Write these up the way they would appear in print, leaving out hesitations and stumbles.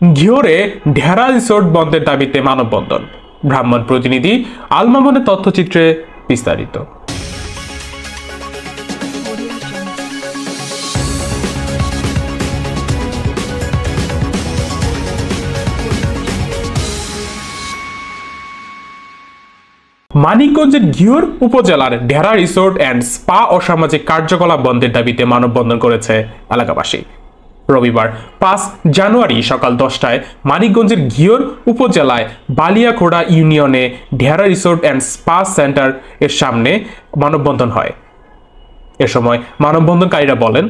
ঘিওরে ঢেরা resort বন্ধের দাবিতে মানববন্ধন। ব্রাহ্মণ প্রতিনিধি আল মামুনের তথ্যচিত্রে বিস্তারিত। মানিকগঞ্জের ঘিওর উপজেলার ঢেরা রিসোর্ট অ্যান্ড স্পা অসামাজিক কার্যকলাপ বন্ধের দাবিতে মানববন্ধন করেছে এলাকাবাসী। রবিবার 5 জানুয়ারি সকাল 10টায় মানিকগঞ্জের ঘিওর উপজেলায় বালিয়াখোড়া ইউনিয়নে ঢেরা রিসোর্ট অ্যান্ড স্পা সেন্টার এর সামনে মানববন্ধন হয়। এ সময় মানববন্ধনকারীরা বলেন,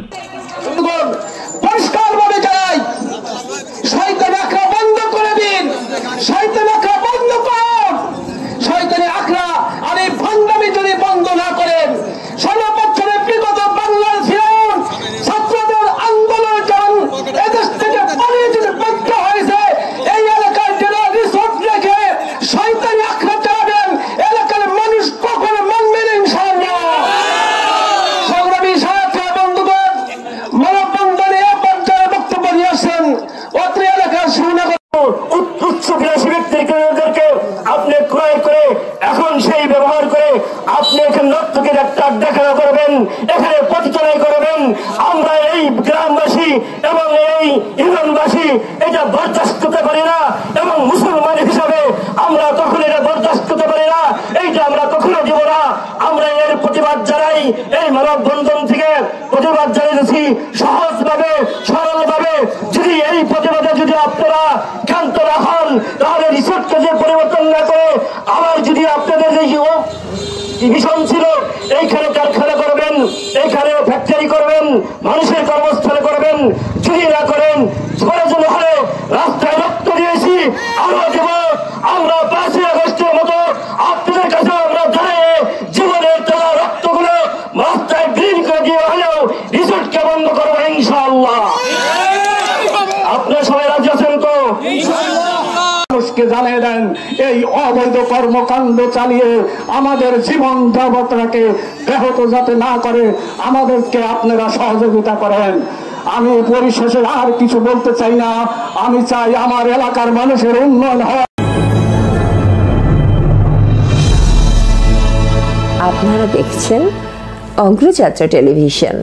আপনি ক্রয় করে এখন সেই ব্যবহার করে আপনি এখানে নর্তকের একটা দেখানো করবেন, এখানে পরিচালনা করবেন। আমরা এই গ্রামবাসী এবং এই ইউনিয়নবাসী এটা বরদাস্ত করতে পারি না, এবং মুসলমান হিসাবে আমরা কখনো এটা বরদাস্ত করতে পারি না, এইটা আমরা কখনো দিব না। আমরা এর প্রতিবাদ জানাই, এই মানববন্ধন থেকে প্রতিবাদ জানিয়েছি সহজভাবে সরলভাবে। যদি এই প্রতিবাদে যদি আপনারা ক্ষান্ত না হন, তাহলে রিসোর্টকে যে পরিবর্তন না করে আবার যদি আপনাদের যে মিশন ছিল এইখানে কারখানা করবেন, এইখানে ফ্যাক্টরি করবেন, মানুষের কর্মস্থল করবেন, যদি না করেন প্রয়োজন হলে রাস্তায় রক্ত দিয়েছি আরো দেব। আমরা 5ই আগস্টের মতো আপনাদের কাছে আমরা দাঁড়িয়ে জীবনের তোলা রক্তগুলো রাস্তায় গ্রিন করে দিয়ে হলেও রিসোর্টকে বন্ধ করবো ইনশাআল্লাহ। আপনারা সবাই রাজি আছেন তো? মানুষকে জানিয়ে দেন এই অবৈধ কর্মকাণ্ড চালিয়ে আমাদের জীবন যাবতটাকে ব্যাহত যাতে না করে আমাদেরকে আপনারা সহযোগিতা করেন। আমি পরিশেষে আর কিছু বলতে চাই না, আমি চাই আমার এলাকার মানুষের উন্নয়ন হয়। আপনারা দেখছেন অগ্রযাত্রা টেলিভিশন।